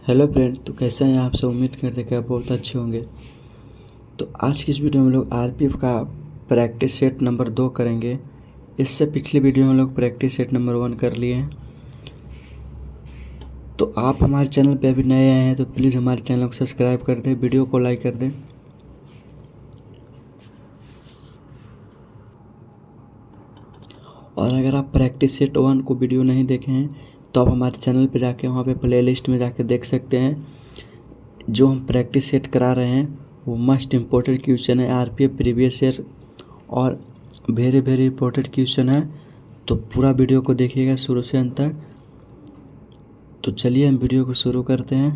Hello friend, तो कैसे हैं आप सब। उम्मीद करते हैं कि आप बहुत अच्छे होंगे। तो आज की इस वीडियो में हम लोग आरपीएफ का प्रैक्टिस सेट नंबर 2 करेंगे। इससे पिछली वीडियो में हम लोग प्रैक्टिस सेट नंबर 1 कर लिए हैं। तो आप हमारे चैनल पे अभी नए आए हैं तो प्लीज़ हमारे चैनल को सब्सक्राइब कर दें, वीडियो को लाइक कर दें। और अगर आप प्रैक्टिस सेट 1 को वीडियो नहीं देखे हैं तो आप हमारे चैनल पर जाके वहाँ पे प्लेलिस्ट में जाके देख सकते हैं। जो हम प्रैक्टिस सेट करा रहे हैं वो मस्ट इम्पोर्टेंट क्वेश्चन है, आरपीएफ प्रीवियस ईयर और वेरी इम्पोर्टेंट क्वेश्चन है। तो पूरा वीडियो को देखिएगा शुरू से अंत तक। तो चलिए हम वीडियो को शुरू करते हैं।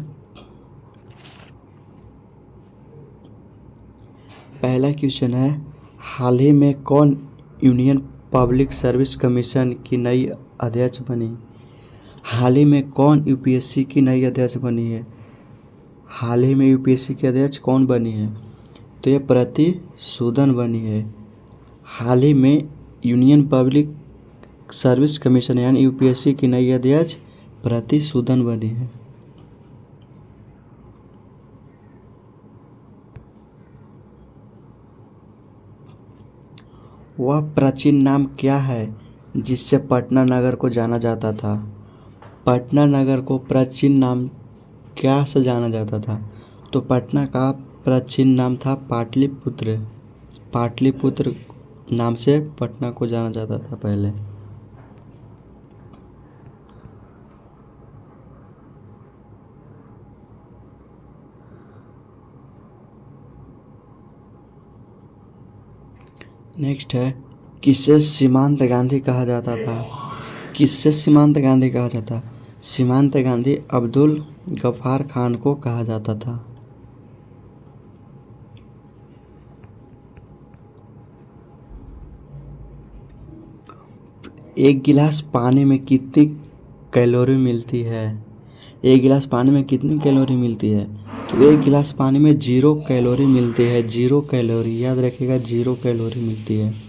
पहला क्वेश्चन है, हाल ही में कौन यूनियन पब्लिक सर्विस कमीशन की नई अध्यक्ष बनी। हाल ही में कौन यूपीएससी की नई अध्यक्ष बनी है। हाल ही में यूपीएससी की अध्यक्ष कौन बनी है, तो ये प्रीति सूदन बनी है। हाल ही में यूनियन पब्लिक सर्विस कमीशन यानी यूपीएससी की नई अध्यक्ष प्रीति सूदन बनी है। वह प्राचीन नाम क्या है जिससे पटना नगर को जाना जाता था। पटना नगर को प्राचीन नाम क्या से जाना जाता था, तो पटना का प्राचीन नाम था पाटलिपुत्र। पाटलिपुत्र नाम से पटना को जाना जाता था पहले। नेक्स्ट है, किसे सीमांत गांधी कहा जाता था। किससे सीमांत गांधी कहा जाता। सीमांत गांधी अब्दुल गफ्फार खान को कहा जाता था। एक गिलास पानी में कितनी कैलोरी मिलती है। एक गिलास पानी में कितनी कैलोरी मिलती है, तो एक गिलास पानी में 0 कैलोरी मिलती है। 0 कैलोरी, याद रखिएगा, 0 कैलोरी मिलती है।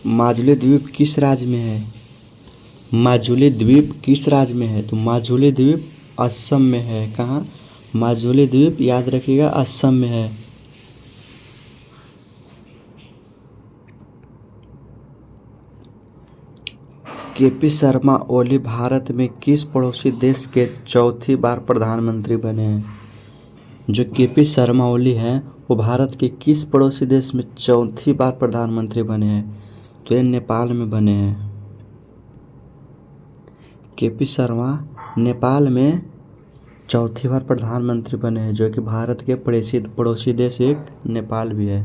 माजुली द्वीप किस राज्य में है। माजुली द्वीप किस राज्य में है, तो माजुली द्वीप असम में है। कहाँ, माजुली द्वीप, याद रखिएगा, असम में है। केपी शर्मा ओली भारत में किस पड़ोसी देश के चौथी बार प्रधानमंत्री बने हैं। जो केपी शर्मा ओली हैं वो भारत के किस पड़ोसी देश में चौथी बार प्रधानमंत्री बने हैं, तो ये नेपाल में बने हैं। केपी शर्मा नेपाल में चौथी बार प्रधानमंत्री बने हैं, जो कि भारत के पड़ोसी देश एक नेपाल भी है।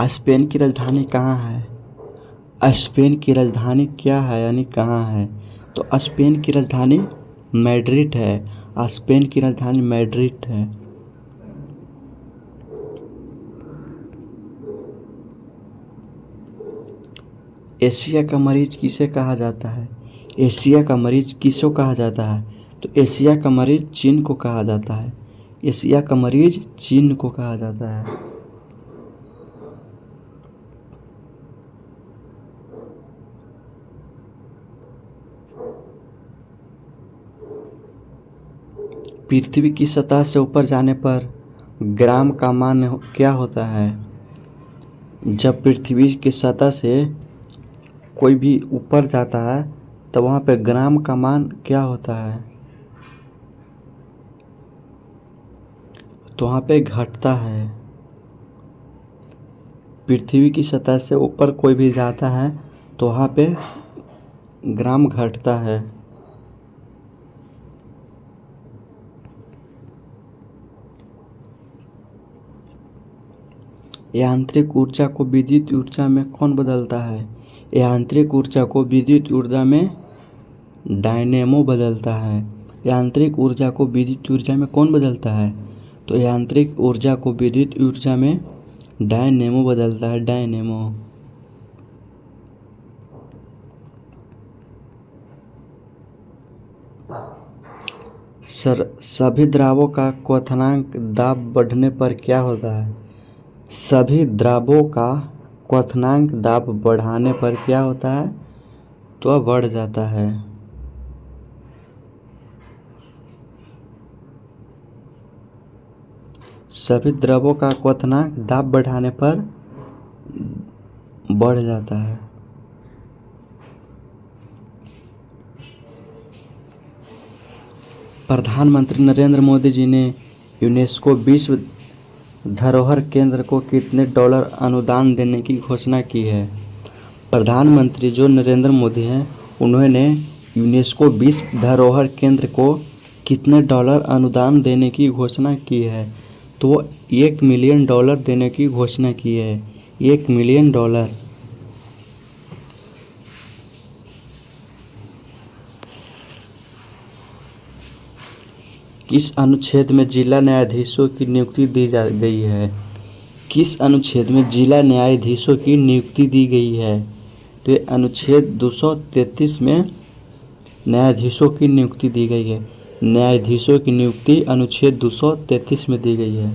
स्पेन की राजधानी कहाँ है। स्पेन की राजधानी क्या है यानी कहाँ है, तो स्पेन की राजधानी मैड्रिड है। स्पेन की राजधानी मैड्रिड है। एशिया का मरीज किसे कहा जाता है। एशिया का मरीज किसको कहा जाता है, तो एशिया का मरीज चीन को कहा जाता है। एशिया का मरीज चीन को कहा जाता है। पृथ्वी की सतह से ऊपर जाने पर ग्राम का मान क्या होता है। जब पृथ्वी की सतह से कोई भी ऊपर जाता है तो वहाँ पे ग्राम का मान क्या होता है, तो वहाँ पे घटता है। पृथ्वी की सतह से ऊपर कोई भी जाता है तो वहाँ पे ग्राम घटता है। यांत्रिक ऊर्जा को विद्युत ऊर्जा में कौन बदलता है। यांत्रिक ऊर्जा को विद्युत ऊर्जा में डायनेमो बदलता है। यांत्रिक ऊर्जा को विद्युत ऊर्जा में कौन बदलता है, तो यांत्रिक ऊर्जा को विद्युत ऊर्जा में डायनेमो बदलता है। डायनेमो। सर सभी द्रवों का क्वथनांक दाब बढ़ने पर क्या होता है? सभी द्रवों का क्वथनांक दाब बढ़ाने पर क्या होता है? तो वह बढ़ जाता है। सभी द्रवों का क्वथनांक दाब बढ़ाने पर बढ़ जाता है। प्रधानमंत्री नरेंद्र मोदी जी ने यूनेस्को विश्व धरोहर केंद्र को कितने डॉलर अनुदान देने की घोषणा की है? प्रधानमंत्री जो नरेंद्र मोदी हैं उन्होंने यूनेस्को विश्व धरोहर केंद्र को कितने डॉलर अनुदान देने की घोषणा की है? तो $1 मिलियन देने की घोषणा की है। $1 मिलियन। किस अनुच्छेद में जिला न्यायाधीशों की नियुक्ति दी जा गई है? किस अनुच्छेद में जिला न्यायाधीशों की नियुक्ति दी गई है? तो ये अनुच्छेद 233 में न्यायाधीशों की नियुक्ति दी गई है। न्यायाधीशों की नियुक्ति अनुच्छेद 233 में दी गई है।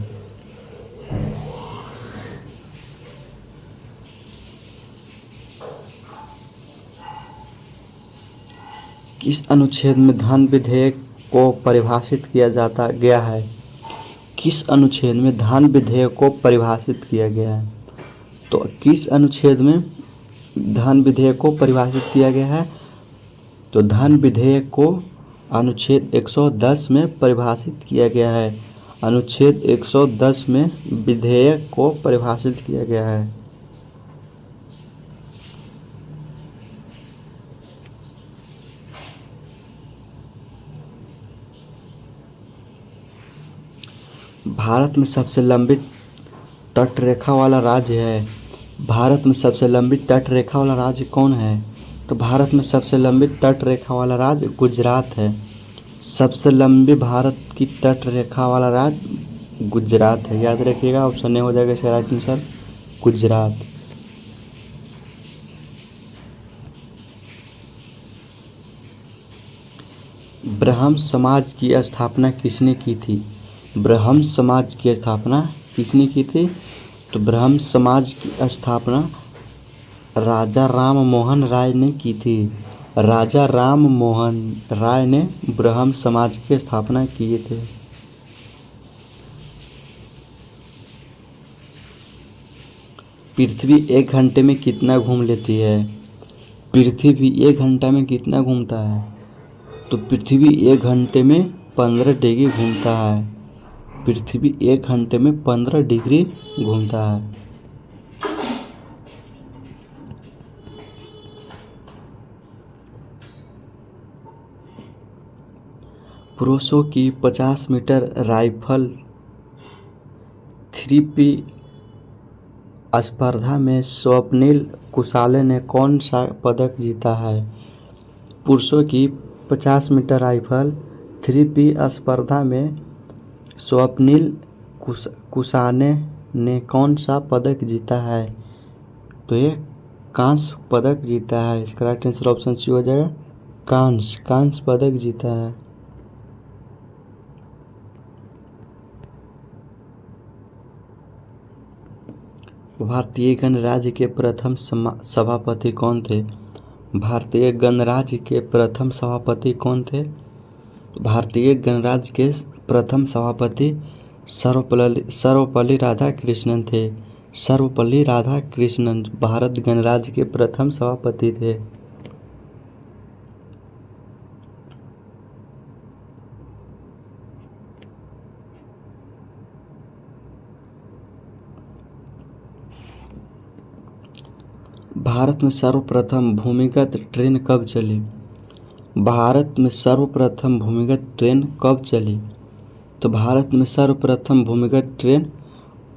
किस अनुच्छेद में धन विधेयक को परिभाषित किया जाता गया है? किस अनुच्छेद में धन विधेयक को परिभाषित किया गया है? तो किस अनुच्छेद में धन विधेयक को परिभाषित किया गया है? तो धन विधेयक को अनुच्छेद 110 में परिभाषित किया गया है। अनुच्छेद 110 में विधेयक को परिभाषित किया गया है। भारत में सबसे लंबी तटरेखा वाला राज्य है। भारत में सबसे लंबी तटरेखा वाला राज्य कौन है? तो भारत में सबसे लंबी तटरेखा वाला राज्य गुजरात है। सबसे लंबी भारत की तटरेखा वाला राज्य गुजरात है। याद रखिएगा, ऑप्शन ए हो जाएगा इसका राइट आंसर गुजरात। ब्रह्म समाज की स्थापना किसने की थी? ब्रह्म समाज की स्थापना किसने की थी? तो ब्रह्म समाज की स्थापना राजा राम मोहन राय ने की थी। राजा राम मोहन राय ने ब्रह्म समाज की स्थापना किए थे। पृथ्वी 1 घंटे में कितना घूम लेती है? पृथ्वी 1 घंटा में कितना घूमता है? तो पृथ्वी 1 घंटे में 15 डिग्री घूमता है। पृथ्वी 1 घंटे में 15 डिग्री घूमता है। पुरुषों की 50 मीटर राइफल 3P स्पर्धा में स्वप्निल कुसाले ने कौन सा पदक जीता है? पुरुषों की 50 मीटर राइफल 3P स्पर्धा में स्वप्निल कुसाने ने कौन सा पदक जीता है? तो ये कांस्य पदक जीता है। इसका राइट आंसर ऑप्शन सी हो जाएगा कांस्य पदक जीता है। भारतीय गणराज्य के प्रथम सभापति कौन थे? भारतीय गणराज्य के प्रथम सभापति कौन थे? भारतीय गणराज्य के प्रथम सभापति सर्वपल्ली राधाकृष्णन थे। सर्वपल्ली राधाकृष्णन भारत गणराज्य के प्रथम सभापति थे। भारत में सर्वप्रथम भूमिगत ट्रेन कब चली? भारत में सर्वप्रथम भूमिगत ट्रेन कब चली? तो भारत में सर्वप्रथम भूमिगत ट्रेन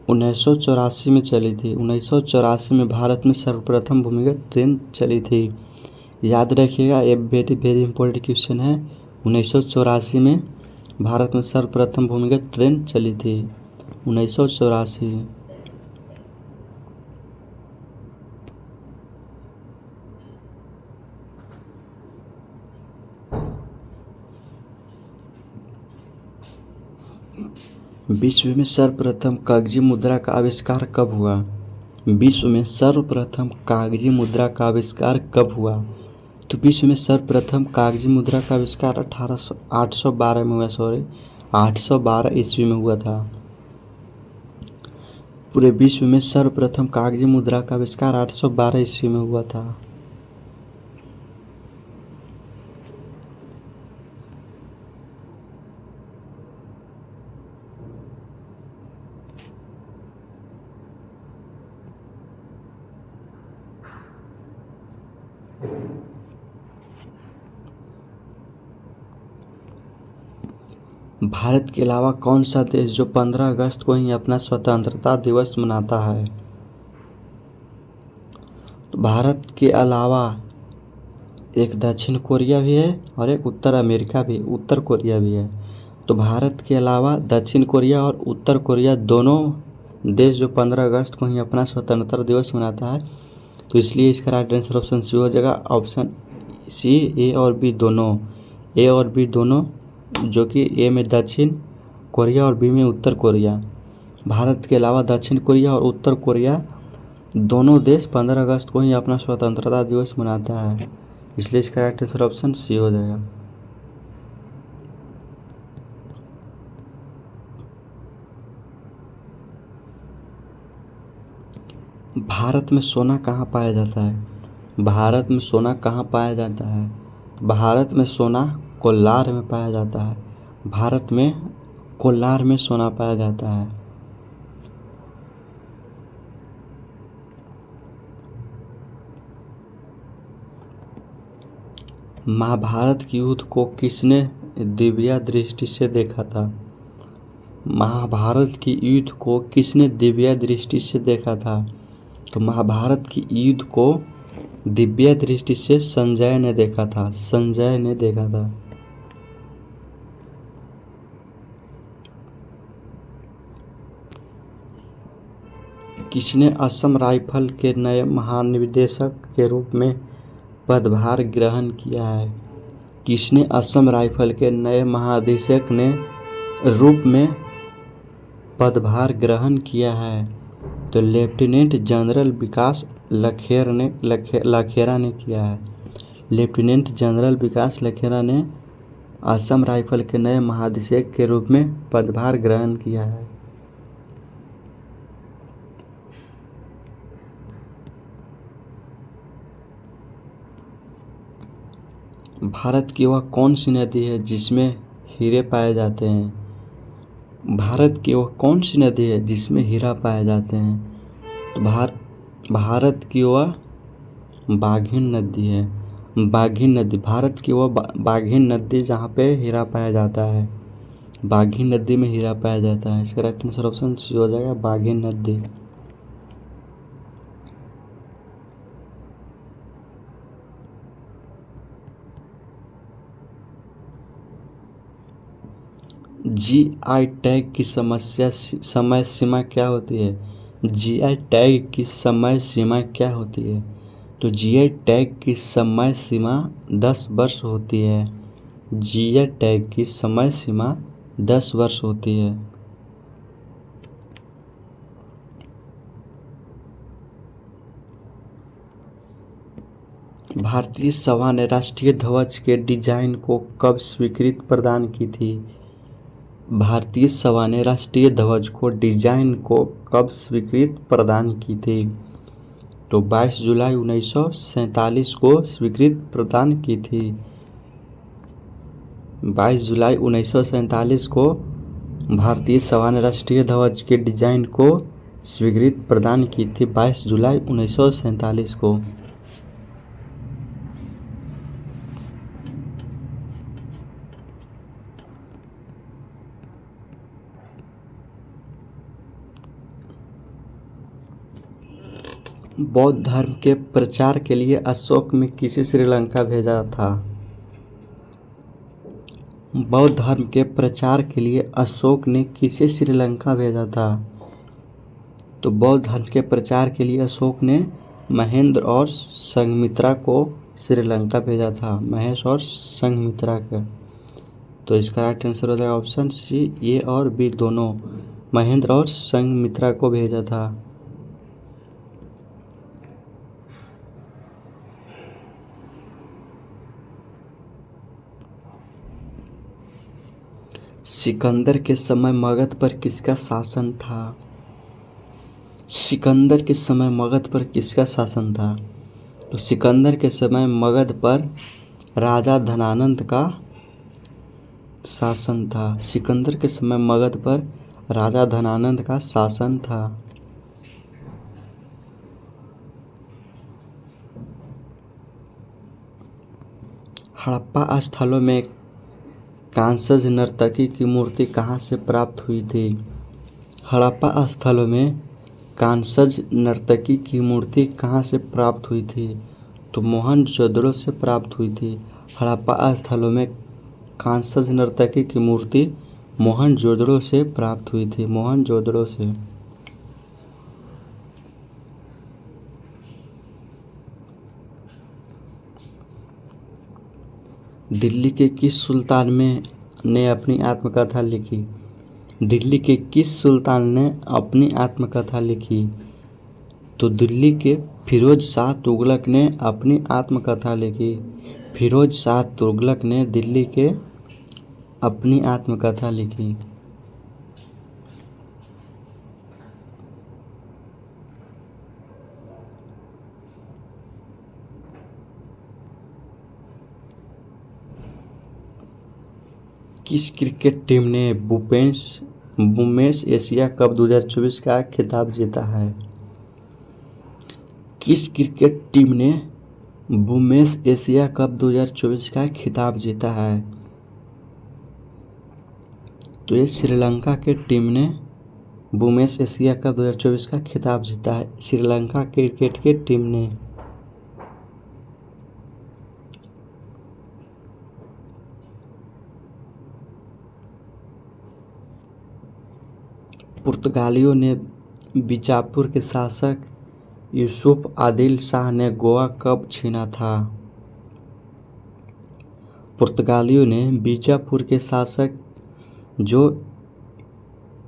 1984 में चली थी। 1984 में भारत में सर्वप्रथम भूमिगत ट्रेन चली थी। याद रखिएगा, ये वेरी वेरी इंपॉर्टेंट क्वेश्चन है। 1984 में भारत में सर्वप्रथम भूमिगत ट्रेन चली थी। 1984। विश्व में सर्वप्रथम कागजी मुद्रा का आविष्कार कब हुआ? विश्व में सर्वप्रथम कागजी मुद्रा का आविष्कार कब हुआ? तो विश्व में सर्वप्रथम कागजी मुद्रा का आविष्कार 812 में हुआ। 812 ईस्वी में हुआ था। पूरे विश्व में सर्वप्रथम कागजी मुद्रा का आविष्कार 812 ईस्वी में हुआ था। भारत के अलावा कौन सा देश जो 15 अगस्त को ही अपना स्वतंत्रता दिवस मनाता है? तो भारत के अलावा एक दक्षिण कोरिया भी है और एक उत्तर कोरिया भी है। तो भारत के अलावा दक्षिण कोरिया और उत्तर कोरिया दोनों देश जो 15 अगस्त को ही अपना स्वतंत्रता दिवस मनाता है, तो इसलिए इसका राइट आंसर ऑप्शन सी हो जाएगा। ऑप्शन सी, ए और बी दोनों, जो कि ए में दक्षिण कोरिया और बी में उत्तर कोरिया। भारत के अलावा दक्षिण कोरिया और उत्तर कोरिया दोनों देश 15 अगस्त को ही अपना स्वतंत्रता दिवस मनाता है, इसलिए इसका राइट आंसर ऑप्शन सी हो जाएगा। भारत में सोना कहाँ पाया जाता है? भारत में सोना कहाँ पाया जाता है? भारत में सोना कोलार में पाया जाता है। भारत में कोलार में सोना पाया जाता है। महाभारत के युद्ध को किसने दिव्या दृष्टि से देखा था? महाभारत के युद्ध को किसने दिव्या दृष्टि से देखा था? तो महाभारत के युद्ध को दिव्या दृष्टि से संजय ने देखा था। संजय ने देखा था। किसने असम राइफल के नए महानिदेशक के रूप में पदभार ग्रहण किया है? किसने असम राइफल के नए महानिदेशक ने रूप में पदभार ग्रहण किया है? तो लेफ्टिनेंट जनरल विकास लखेरा ने किया है। लेफ्टिनेंट जनरल विकास लखेरा ने असम राइफल के नए महानिदेशक के रूप में पदभार ग्रहण किया है। भारत की वह कौन सी नदी है जिसमें हीरे पाए जाते हैं? भारत की वह कौन सी नदी है जिसमें हीरा पाए जाते हैं? तो भारत की वह बाघिन नदी है। बाघिन नदी, भारत की वह बाघिन नदी जहाँ पे हीरा पाया जाता है। बाघिन नदी में हीरा पाया जाता है। इसका राइट आंसर ऑप्शन सी हो जाएगा, बाघिन नदी। जीआई टैग की समय सीमा क्या होती है? जीआई टैग की समय सीमा क्या होती है? तो जीआई टैग की समय सीमा 10 वर्ष होती है। जीआई टैग की समय सीमा 10 वर्ष होती है। भारतीय सभा ने राष्ट्रीय ध्वज के डिजाइन को कब स्वीकृति प्रदान की थी? भारतीय सभा ने राष्ट्रीय ध्वज को डिजाइन को कब स्वीकृति प्रदान की थी? तो 22 जुलाई 1947 को स्वीकृति प्रदान की थी। 22 जुलाई 1947 को भारतीय सभा ने राष्ट्रीय ध्वज के डिजाइन को स्वीकृति प्रदान की थी। 22 जुलाई 1947 को। बौद्ध धर्म के प्रचार के लिए अशोक ने किसे श्रीलंका भेजा था? बौद्ध धर्म के प्रचार के लिए अशोक ने किसे श्रीलंका भेजा था? तो बौद्ध धर्म के प्रचार के लिए अशोक ने महेंद्र और संघमित्रा को श्रीलंका भेजा था। महेश और संघमित्रा का। तो इसका राइट आंसर हो जाएगा ऑप्शन सी, ए और बी दोनों, महेंद्र और संघमित्रा को भेजा था। सिकंदर के समय मगध पर किसका शासन था? सिकंदर के समय मगध पर किसका शासन था? तो सिकंदर के समय मगध पर राजा धनानंद का शासन था। सिकंदर के समय मगध पर राजा धनानंद का शासन था। हड़प्पा स्थलों में कांसज नर्तकी की मूर्ति कहाँ से प्राप्त हुई थी? हड़प्पा स्थलों में कांसज नर्तकी की मूर्ति कहाँ से प्राप्त हुई थी? तो मोहनजोदड़ो से प्राप्त हुई थी। हड़प्पा स्थलों में कांसज नर्तकी की मूर्ति मोहनजोदड़ो से प्राप्त हुई थी, मोहनजोदड़ो से। दिल्ली के किस सुल्तान ने अपनी आत्मकथा लिखी? दिल्ली के किस सुल्तान ने अपनी आत्मकथा लिखी? तो दिल्ली के फिरोज शाह तुगलक ने अपनी आत्मकथा लिखी। फिरोज शाह तुगलक ने दिल्ली के अपनी आत्मकथा लिखी। किस क्रिकेट टीम ने वुमेन्स एशिया कप 2024 का खिताब जीता है? किस क्रिकेट टीम ने वुमेन्स एशिया कप 2024 का खिताब जीता है? तो ये श्रीलंका के टीम ने वुमेन्स एशिया कप 2024 का खिताब जीता है, श्रीलंका क्रिकेट की टीम ने। पुर्तगालियों ने बीजापुर के शासक यूसुफ आदिल शाह ने गोवा कब छीना था? पुर्तगालियों ने बीजापुर के शासक जो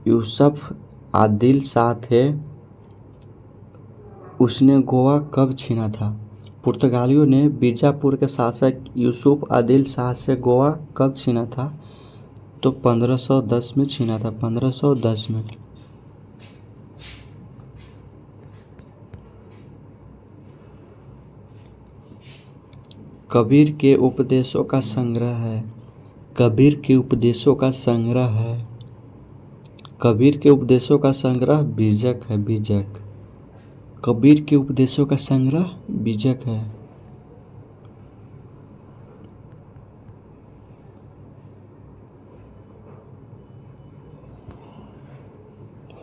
यूसुफ आदिल शाह थे उसने गोवा कब छीना था? पुर्तगालियों ने बीजापुर के शासक यूसुफ आदिल शाह से गोवा कब छीना था? तो 1510 में छीना था, 1510 में। कबीर के उपदेशों का संग्रह है। कबीर के उपदेशों का संग्रह है। कबीर के उपदेशों का संग्रह बीजक है, बीजक। कबीर के उपदेशों का संग्रह बीजक है।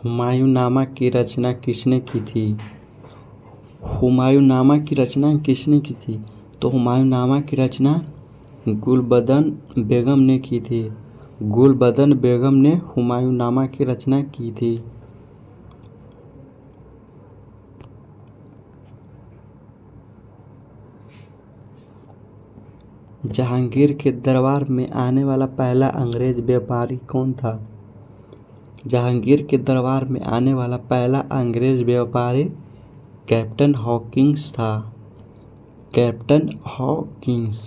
हुमायूंनामा की रचना किसने की थी? हुमायूंनामा की रचना किसने की थी? तो हुमायूंनामा की रचना गुलबदन बेगम ने की थी। गुलबदन बेगम ने हुमायूंनामा की रचना की थी। जहांगीर के दरबार में आने वाला पहला अंग्रेज व्यापारी कौन था? जहांगीर के दरबार में आने वाला पहला अंग्रेज व्यापारी कैप्टन हॉकिंस था, कैप्टन हॉकिंस।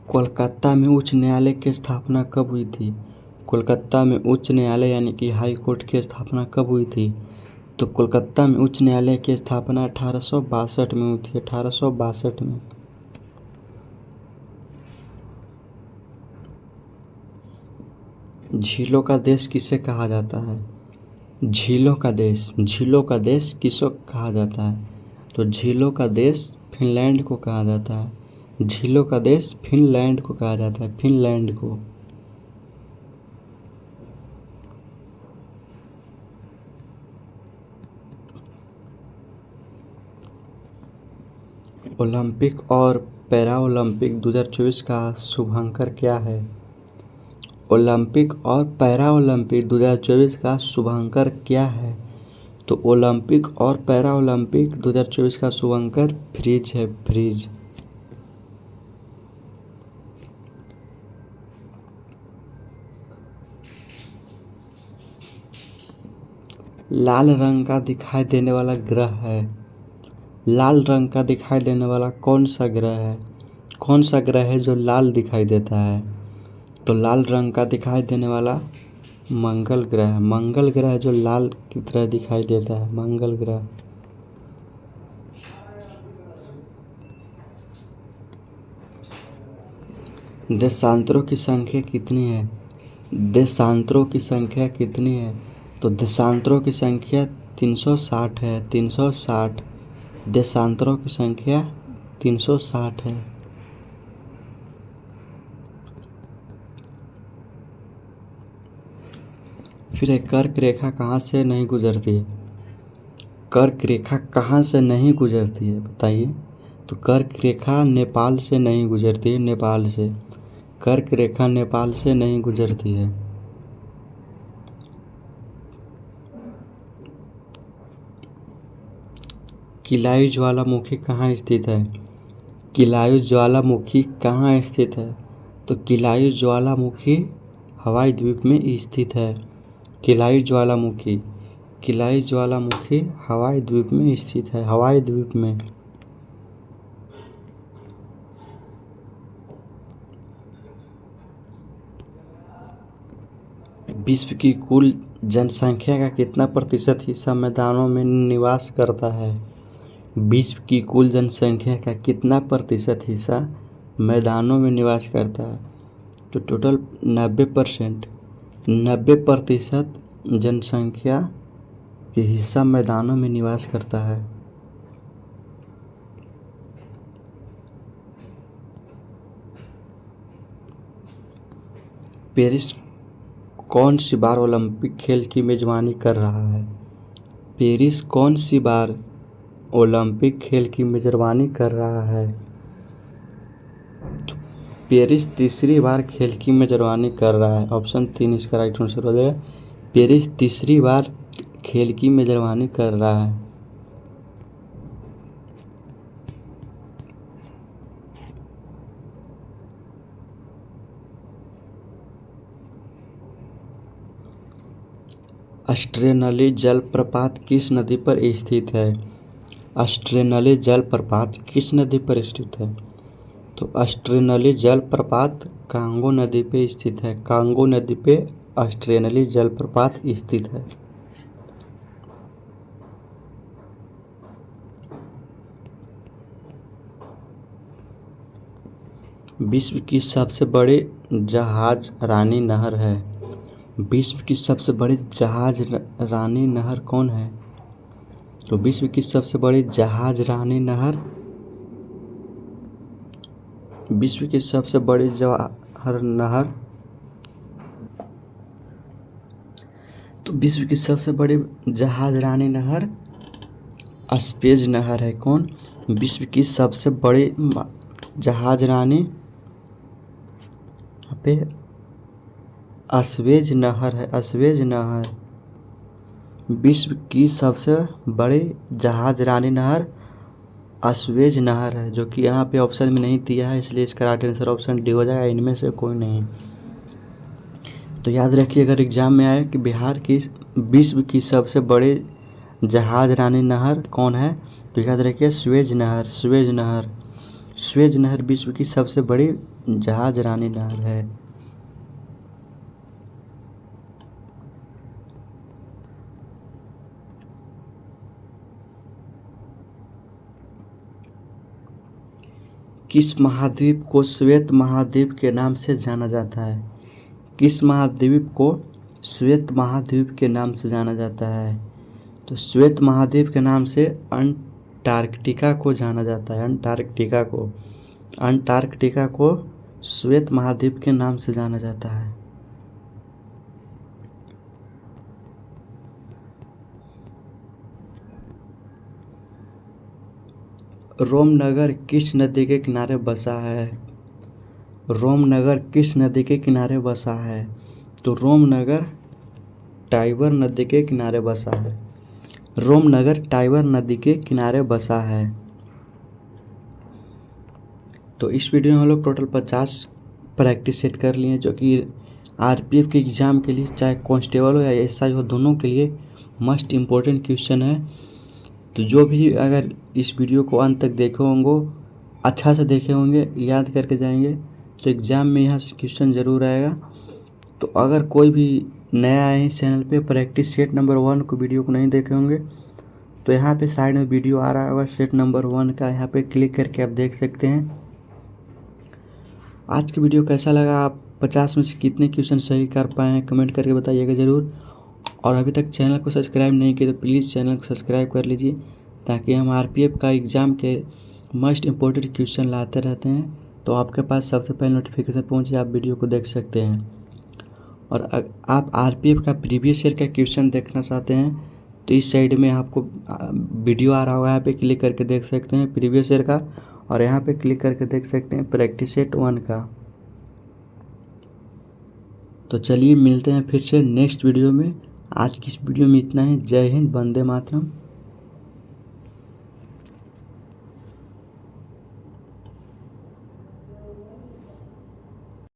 कोलकाता में उच्च न्यायालय की स्थापना कब हुई थी? कोलकाता में उच्च न्यायालय यानी कि हाई कोर्ट की स्थापना कब हुई थी? तो कोलकाता में उच्च न्यायालय की स्थापना 1862 में हुई थी, 1862 में। झीलों का देश किसे कहा जाता है? झीलों का देश, झीलों का देश किसको कहा जाता है? तो झीलों का देश फिनलैंड को कहा जाता है। झीलों का देश फिनलैंड को कहा जाता है, फिनलैंड को। ओलंपिक और पैरा ओलंपिक 2024 का शुभांकर क्या है? ओलंपिक और पैरा ओलंपिक 2024 का शुभांकर क्या है? तो ओलंपिक और पैरा ओलंपिक 2024 का शुभ अंक फ्रीज है, फ्रीज। लाल रंग का दिखाई देने वाला ग्रह है, लाल रंग का दिखाई देने वाला कौन सा ग्रह है? कौन सा ग्रह है जो लाल दिखाई देता है? तो लाल रंग का दिखाई देने वाला मंगल ग्रह है, मंगल ग्रह जो लाल की तरह दिखाई देता है, मंगल ग्रह। देशांतरों की संख्या कितनी है? देशांतरों की संख्या कितनी है? तो देशांतरों की संख्या 360 है, 360। देशांतरों की संख्या 360 है। फिर एक कर्क रेखा कहाँ से नहीं गुजरती है? कर्क रेखा कहाँ से नहीं गुजरती है बताइए? तो कर्क रेखा नेपाल से नहीं गुजरती है, नेपाल से। कर्क रेखा नेपाल से नहीं गुजरती है। किलायु ज्वालामुखी कहाँ स्थित है? किलायु ज्वालामुखी कहाँ स्थित है? तो किलायु ज्वालामुखी हवाई द्वीप में स्थित है। किलायु ज्वालामुखी, किलायु ज्वालामुखी हवाई द्वीप में स्थित है, हवाई द्वीप में। विश्व की कुल जनसंख्या का कितना प्रतिशत हिस्सा मैदानों में निवास करता है? विश्व की कुल जनसंख्या का कितना प्रतिशत हिस्सा मैदानों में निवास करता है? तो टोटल 90%। 90% जनसंख्या के हिस्सा मैदानों में निवास करता है। पेरिस कौन सी बार ओलंपिक खेल की मेजबानी कर रहा है? पेरिस कौन सी बार ओलंपिक खेल की मेजबानी कर रहा है? पेरिस तीसरी बार खेल की मेजबानी कर रहा है। ऑप्शन 3 इसका राइट आंसर हो जाएगा। पेरिस तीसरी बार खेल की मेजबानी कर रहा है। अस्ट्रेनली जलप्रपात किस नदी पर स्थित है? अस्ट्रेनली जलप्रपात किस नदी पर स्थित है? तो अस्ट्रेनली जलप्रपात कांगो नदी पे स्थित है, कांगो नदी पे अस्ट्रेनली जलप्रपात स्थित है। विश्व की सबसे बड़ी जहाज रानी नहर है। विश्व की सबसे बड़ी जहाज रानी नहर कौन है? तो विश्व की सबसे बड़ी जहाज रानी नहर, विश्व की सबसे बड़ी जवाहर नहर, तो विश्व की सबसे बड़ी जहाज रानी नहर स्वेज नहर है। कौन? विश्व की सबसे बड़ी जहाज रानी पे स्वेज नहर है, स्वेज नहर। विश्व की सबसे बड़ी जहाज रानी नहर स्वेज नहर है, जो कि यहाँ पे ऑप्शन में नहीं दिया है, इसलिए इसका राइट आंसर ऑप्शन डी हो जाएगा। इनमें से कोई नहीं। तो याद रखिए, अगर एग्जाम में आए कि बिहार की विश्व की सबसे बड़ी जहाज रानी नहर कौन है, तो याद रखिए स्वेज नहर, स्वेज नहर। स्वेज नहर विश्व की सबसे बड़ी जहाज रानी नहर है। किस महाद्वीप को श्वेत महाद्वीप के नाम से जाना जाता है? किस महाद्वीप को श्वेत महाद्वीप के नाम से जाना जाता है? तो श्वेत महाद्वीप के नाम से अंटार्कटिका को जाना जाता है, अंटार्कटिका को। अंटार्कटिका को श्वेत महाद्वीप के नाम से जाना जाता है। रोम नगर किस नदी के किनारे बसा है? रोम नगर किस नदी के किनारे बसा है? तो रोम नगर टाइबर नदी के किनारे बसा है। रोमनगर टाइबर नदी के किनारे बसा है। तो इस वीडियो में हम लोग टोटल 50 प्रैक्टिस सेट कर लिए, जो कि आरपीएफ के एग्ज़ाम के लिए, चाहे कांस्टेबल हो या एसआई हो, दोनों के लिए मस्ट इम्पोर्टेंट क्वेश्चन है। तो जो भी अगर इस वीडियो को अंत तक देखे होंगे, अच्छा से देखे होंगे, याद करके जाएंगे, तो एग्ज़ाम में यहाँ से क्वेश्चन ज़रूर आएगा। तो अगर कोई भी नया है इस चैनल पे, प्रैक्टिस सेट नंबर 1 को वीडियो को नहीं देखे होंगे, तो यहाँ पे साइड में वीडियो आ रहा होगा सेट नंबर 1 का, यहाँ पे क्लिक करके आप देख सकते हैं। आज की वीडियो कैसा लगा, आप 50 में से कितने क्वेश्चन सही कर पाए हैं, कमेंट करके बताइएगा ज़रूर। और अभी तक चैनल को सब्सक्राइब नहीं किया तो प्लीज़ चैनल को सब्सक्राइब कर लीजिए, ताकि हम आरपीएफ का एग्ज़ाम के मस्ट इम्पोर्टेंट क्वेश्चन लाते रहते हैं, तो आपके पास सबसे पहले नोटिफिकेशन पहुँचे, आप वीडियो को देख सकते हैं। और आप आरपीएफ का प्रीवियस ईयर का क्वेश्चन देखना चाहते हैं, तो इस साइड में आपको वीडियो आ रहा होगा, यहाँ पे क्लिक करके देख सकते हैं प्रीवियस ईयर का, और यहाँ पे क्लिक करके देख सकते हैं प्रैक्टिस सेट 1 का। तो चलिए मिलते हैं फिर से नेक्स्ट वीडियो में। आज की इस वीडियो में इतना ही। जय हिंद, वंदे मातरम।